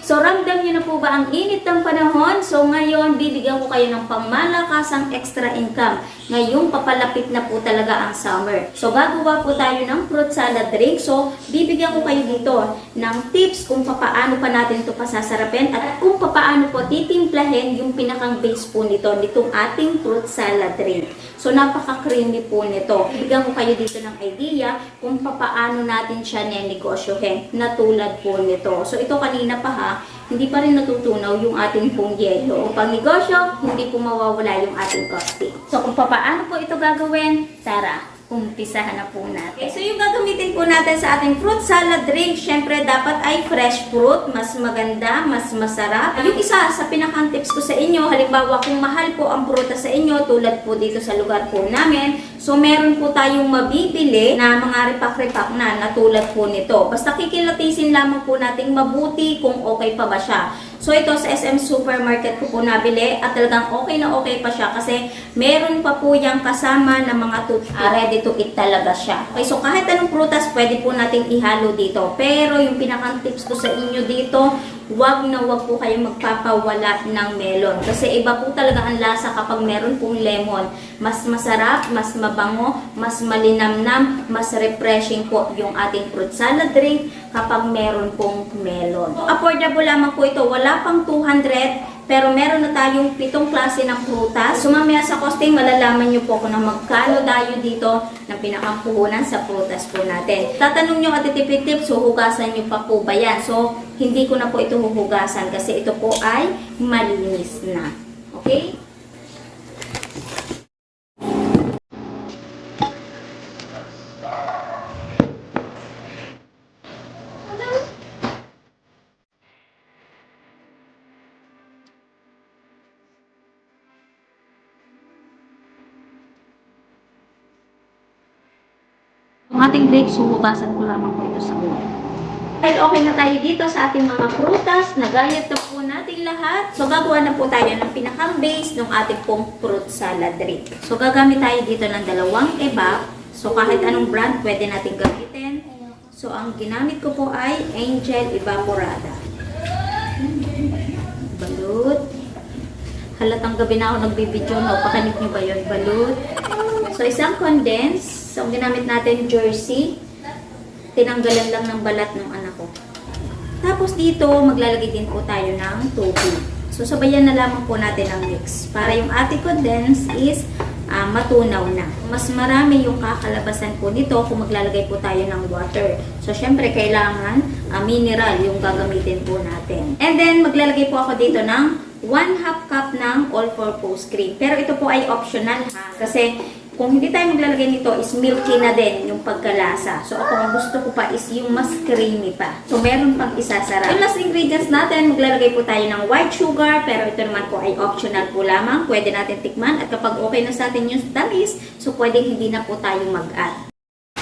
So, ramdam niyo na po ba ang init ng panahon? So, ngayon, bibigyan ko kayo ng pangmalakasang extra income. Ngayong papalapit na po talaga ang summer. So, gagawa po tayo ng fruit salad drink. So, bibigyan ko kayo dito ng tips kung paano pa natin ito pasasarapin at kung paano po titimplahin yung pinakang base po nitong ating fruit salad drink. So, napaka-creamy po nito. Bibigyan ko kayo dito ng idea kung paano natin siya nenegosyohin na tulad po nito. So, ito kanina pa ha, hindi pa rin natutunaw yung ating pong yelo. Pag negosyo, hindi po mawawala yung ating coffee. So, kung paano po ito gagawin, tara, umpisahan na po natin. Okay, so yung gagamitin po natin sa ating fruit salad drink, syempre dapat ay fresh fruit, mas maganda, mas masarap. Yung isa sa pinakang tips ko sa inyo, halimbawa kung mahal po ang prutas sa inyo, tulad po dito sa lugar po namin, so meron po tayong mabibili na mga ripak-ripak na tulad po nito. Basta kikilatisin lamang po nating mabuti kung okay pa ba siya. So ito sa SM Supermarket ko po nabili at talagang okay na okay pa siya kasi meron pa po yung kasama na mga ready to eat talaga siya. Okay, so kahit anong prutas pwede po nating ihalo dito. Pero yung pinakang tips ko sa inyo dito, wag po kayong magpapawala ng melon. Kasi iba po talaga ang lasa kapag meron pong lemon. Mas masarap, mas mabango, mas malinamnam, mas refreshing po yung ating fruit salad drink kapag meron pong melon. Affordable lamang po ito. Wala pang 200 pero meron na tayong 7 klase ng prutas. So mamaya sa costing, malalaman nyo po kung magkano tayo dito ng pinakampuhunan sa prutas po natin. Tatanong nyo at itipid-tip, so hugasan nyo pa po ba yan? So hindi ko na po ito huhugasan kasi ito po ay malinis na. Okay? Ang ating grapes, huhugasan ko lamang po ito sa ulo. Dahil okay na tayo dito sa ating mga prutas, nagayat na po natin lahat. So, gagawa na po tayo ng pinakang base ng ating pong fruit salad drink. So, gagamit tayo dito ng 2 evap. So, kahit anong brand pwede natin gamitin. So, ang ginamit ko po ay Angel Evaporada. Balut. Halatang gabi na ako nagbibideo, no? Pakanig nyo ba yun? Balut. So, isang condense. So, ang ginamit natin, jersey. Tinanggalan lang ng balat ng anak ko. Tapos dito, maglalagay din po tayo ng tubig. So, sabayan na lamang po natin ang mix. Para yung ating condense is matunaw na. Mas marami yung kakalabasan po nito kung maglalagay po tayo ng water. So, syempre, kailangan mineral yung gagamitin po natin. And then, maglalagay po ako dito ng 1/2 cup ng all-purpose cream. Pero ito po ay optional ha. Kasi, kung hindi tayo maglalagay nito, is milky na din yung pagkalasa. So, ako ang gusto ko pa is yung mas creamy pa. So, meron pang isasarap. Yung last ingredients natin, maglalagay po tayo ng white sugar, pero ito naman po ay optional po lamang. Pwede natin tikman at kapag okay na sa atin yung tamis, so pwede hindi na po tayo mag-add.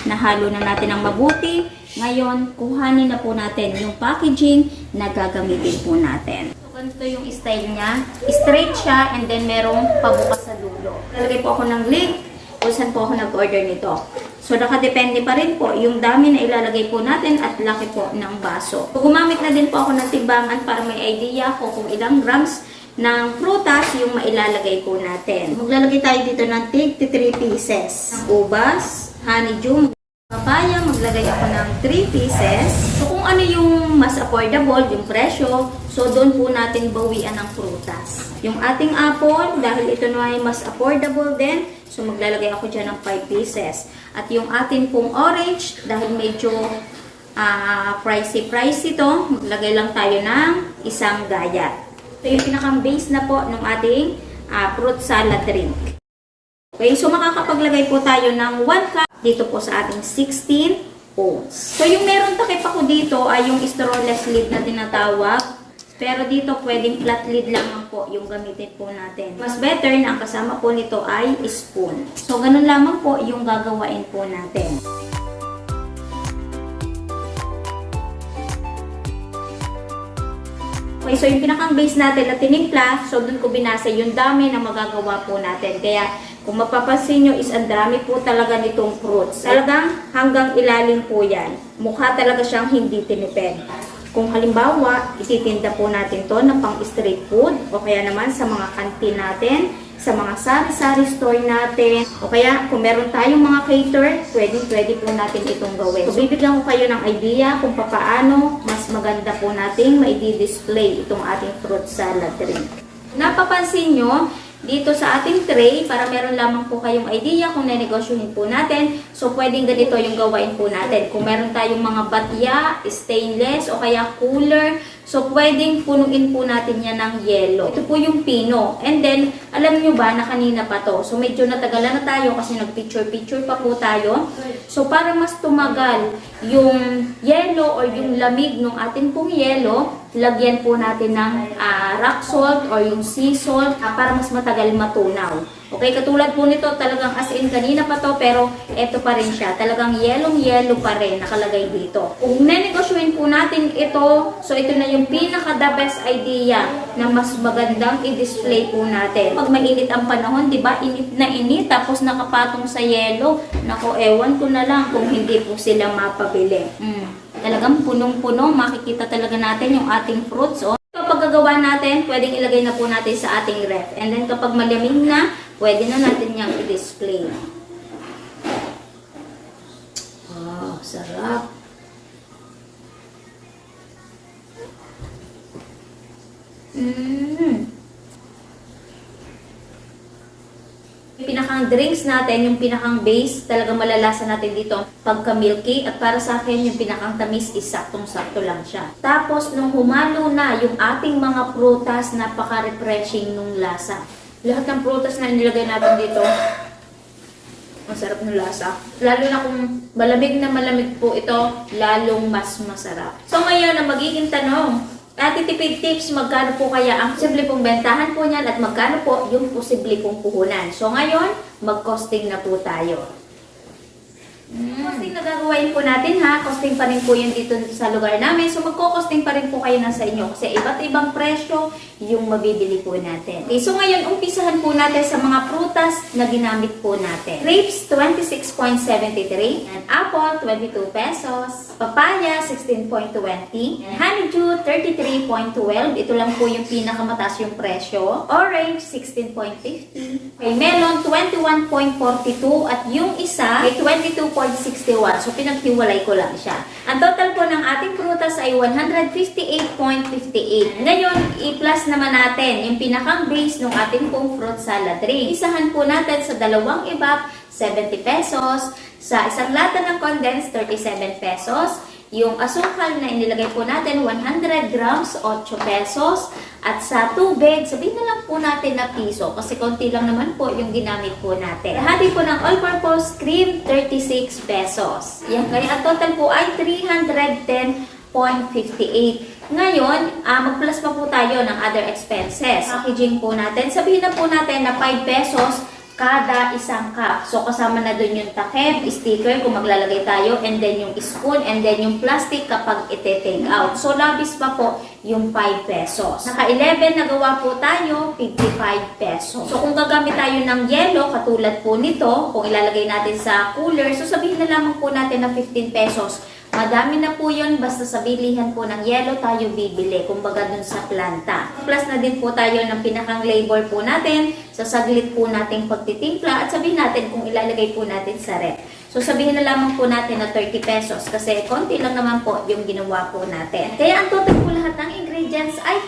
Nahalo na natin ang mabuti. Ngayon, kuhanin na po natin yung packaging na gagamitin po natin. So, ganito yung style niya. Straight siya and then merong pabukas sa dulo. Lalagay po ako ng link kung saan po ako nag-order nito. So, nakadepende pa rin po yung dami na ilalagay po natin at laki po ng baso. So, gumamit na din po ako ng timbangan para may idea ko kung ilang grams ng prutas yung mailalagay po natin. Maglalagay tayo dito ng 3 pieces. Ubas, honeydew, papaya, maglagay ako ng 3 pieces. So, kung ano yung mas affordable, yung presyo, so doon po natin bawian ng prutas. Yung ating apple, dahil ito na ay mas affordable din, so maglalagay ako dyan ng 5 pieces. At yung ating pong orange, dahil medyo pricey ito, maglagay lang tayo ng 1 gayat. So, yung pinakang base na po ng ating fruit salad drink. Okay, so makakapaglagay po tayo ng 1 cup dito po sa ating 16 ounce. So, yung meron takip ako dito ay yung strawless lid na tinatawag. Pero dito pwedeng flat lid lamang po yung gamitin po natin. Mas better na ang kasama po nito ay spoon. So, ganun lamang po yung gagawain po natin. Okay, so yung pinakang base natin na tinimpla, so dun ko binasa yung dami na magagawa po natin. Kaya, kung mapapansin nyo is ang dami po talaga nitong fruits. Talagang hanggang ilalim po yan. Mukha talaga siyang hindi tinipid. Kung halimbawa, ititinda po natin to na pang street food o kaya naman sa mga kantin natin, sa mga sari-sari store natin, o kaya kung meron tayong mga cater, pwede po natin itong gawin. So, bibigyan ko kayo ng idea kung paano mas maganda po nating ma-display itong ating fruit salad drink. Napapansin nyo, dito sa ating tray, para meron lamang po kayong idea kung nenegosyohin po natin. So, pwedeng ganito yung gawain po natin. Kung meron tayong mga batya, stainless, o kaya cooler, so pwedeng punuin po natin yan ng yelo. Ito po yung pino. And then, alam nyo ba na kanina pa to? So, medyo natagalan na tayo kasi nag-picture-picture pa po tayo. So, para mas tumagal yung yelo or yung lamig ng ating pong yelo, lagyan po natin ng rock salt or yung sea salt para mas matagal matunaw. Okay, katulad po nito, talagang as in kanina pa to, pero eto pa rin siya. Talagang yelong-yelo pa rin nakalagay dito. Kung nenegosyohin po natin ito, so ito na yung pinaka-the best idea na mas magandang i-display po natin. Pag mainit ang panahon, di ba, init na init, tapos nakapatong sa yelo. Nako, ewan ko na lang kung hindi po sila mapabili. Talagang punong-puno, makikita talaga natin yung ating fruits. Oh. Kapag gagawa natin, pwedeng ilagay na po natin sa ating ref. And then kapag malamig na, pwede na natin niyang i-display. Wow, sarap. Yung pinakang drinks natin, yung pinakang base, talagang malalasa natin dito pagka-milky. At para sa akin, yung pinakang tamis is saktong-sakto lang siya. Tapos, nung humalo na yung ating mga prutas, napaka-refreshing nung lasa. Lahat ng prutas na inilagay natin dito, masarap ng lasa. Lalo na kung malamig po ito, lalong mas masarap. So ngayon, ang magiging tanong, tipid tips, magkano po kaya ang posible pong bentahan po niyan at magkano po yung posible pong puhunan. So ngayon, mag-costing na po tayo. Costing na gagawin po natin ha. Costing pa rin po yun dito sa lugar namin. So magko-costing pa rin po kayo nasa inyo. Kasi iba't ibang presyo yung mabibili po natin. Okay, so ngayon, umpisahan po natin sa mga prutas na ginamit po natin. Grapes, 26.73. And apple, 22 pesos. Papaya, 16.20. And honeydew, 33.12. Ito lang po yung pinakamataas yung presyo. Orange, 16.50. Okay, melon, 21.42. At yung isa ay 22.61. So, pinaghiwalay ko lang siya. Ang total po ng ating prutas ay 158.58. Ngayon, i-plus naman natin yung pinakang base ng ating pong fruit salad drink. Isahan po natin sa dalawang ibap, 70 pesos. Sa isang lata ng condensed, 37 pesos. Yung asukal na inilagay po natin, 100 grams, 8 pesos. At sa tubig, sabihin na lang po natin na piso kasi konti lang naman po yung ginamit po natin. Hati po ng all-purpose cream, 36 pesos. Yan, kaya ang total po ay 310.58. Ngayon, mag-plus pa po tayo ng other expenses. Packaging po natin, sabihin na po natin na 5 pesos kada isang cup. So, kasama na dun yung takip, sticker kung maglalagay tayo, and then yung spoon, and then yung plastic kapag ite-take out. So, labis pa po yung 5 pesos. Naka-11 na gawa po tayo, 55 pesos. So, kung gagamit tayo ng yelo, katulad po nito, kung ilalagay natin sa cooler, so sabihin na lamang po natin na 15 pesos. Madami na po yun, basta sa bilihan po ng yelo tayo bibili, kumbaga dun sa planta. Plus na din po tayo ng pinakang labor po natin, sa saglit po nating pagtitimpla, at sabihin natin kung ilalagay po natin sa ref. So sabihin na lamang po natin na 30 pesos kasi konti lang naman po yung ginawa po natin. Kaya ang total po lahat ng ingredients ay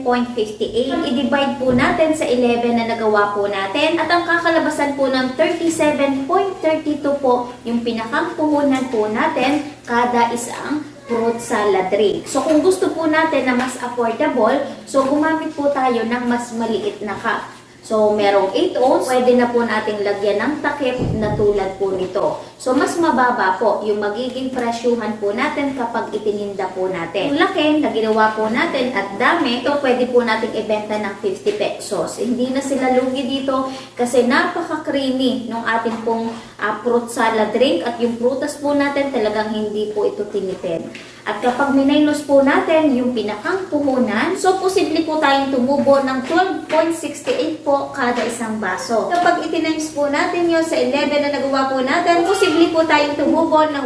410.58. I-divide po natin sa 11 na nagawa po natin at ang kakalabasan po ng 37.32 po yung pinakang puhunan po natin kada isang fruit salad drink. So kung gusto po natin na mas affordable, so gumamit po tayo ng mas maliit na cup. So, merong 8 ounce, pwede na po nating lagyan ng takip na tulad po nito. So, mas mababa po yung magiging presyuhan po natin kapag itininda po natin. Yung laki na ginawa po natin at dami, ito pwede po nating ibenta ng 50 pesos. Hindi na sila lugi dito kasi napaka-creamy ng ating pong fruit salad drink at yung prutas po natin talagang hindi po ito tinipid. At kapag minus po natin yung pinakang puhunan, so posible po tayong tumubo ng 12.68 po kada isang baso. Kapag itinimes po natin yun sa 11 na nagawa po natin, posible po tayong tumubo ng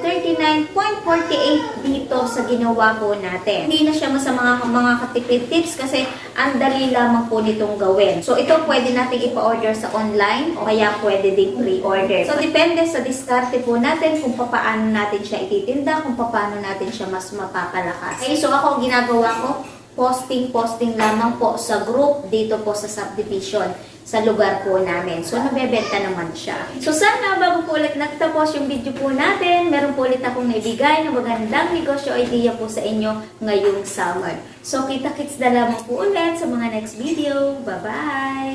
139.48 dito sa ginawa po natin. Hindi na siya masama mga katipid tips kasi ang dali lamang po nitong gawin. So ito pwede natin ipa-order sa online o kaya pwede din pre-order. So depende sa diskarte po natin kung paano natin siya ititinda, kung paano natin siya mas mapapalakas. Okay, so ako ginagawa ko, posting lamang po sa group dito po sa subdivision sa lugar po namin. So, nabebenta naman siya. So, sana bago po ulit nagtapos yung video po natin, meron po ulit akong naibigay na magandang negosyo idea po sa inyo ngayong summer. So, kita-kits na lamang po ulit sa mga next video. Bye-bye!